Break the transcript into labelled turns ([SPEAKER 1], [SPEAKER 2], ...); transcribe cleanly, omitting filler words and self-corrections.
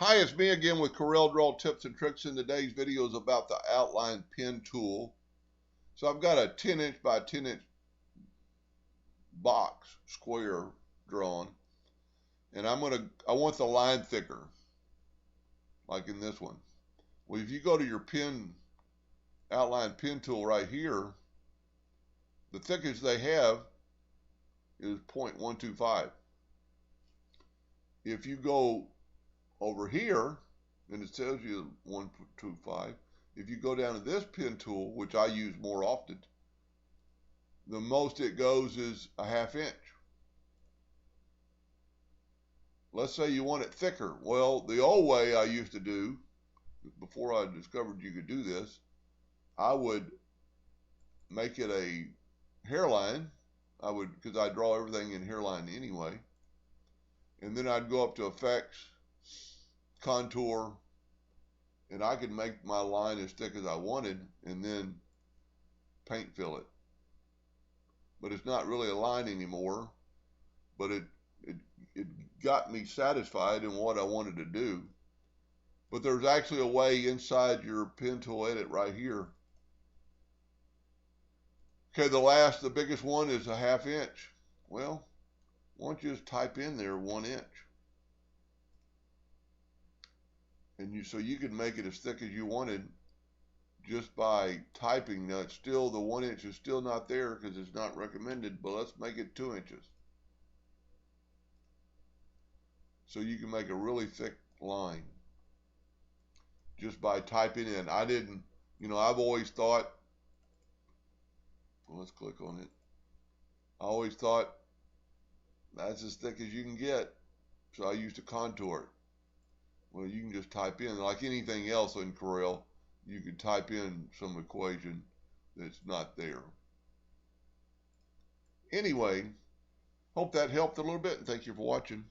[SPEAKER 1] Hi, it's me again with Corel Draw tips and tricks. In today's video is about the outline pen tool. So I've got a 10" by 10" box square drawn, and I want the line thicker, like in this one. Well, if you go to your pen outline pen tool right here, the thickest they have is 0.125. If you go over here, and it tells you 1.25. If you go down to this pen tool, which I use more often, the most it goes is a 1/2 inch. Let's say you want it thicker. Well, the old way I used to do, before I discovered you could do this, I would make it a hairline. Because I draw everything in hairline anyway. And then I'd go up to effects, contour, and I could make my line as thick as I wanted and then paint fill it. But it's not really a line anymore, but it got me satisfied in what I wanted to do. But there's actually a way inside your pen tool edit right here. Okay, the biggest one is a 1/2 inch. Well, why don't you just type in there 1 inch? And so you can make it as thick as you wanted just by typing. Now it's still, the 1 inch is still not there because it's not recommended, but let's make it 2 inches. So you can make a really thick line just by typing in. I've always thought, well, let's click on it. I always thought that's as thick as you can get. So I used to contour it. Well, you can just type in, like anything else in Corel, you could type in some equation that's not there. Anyway, hope that helped a little bit, and thank you for watching.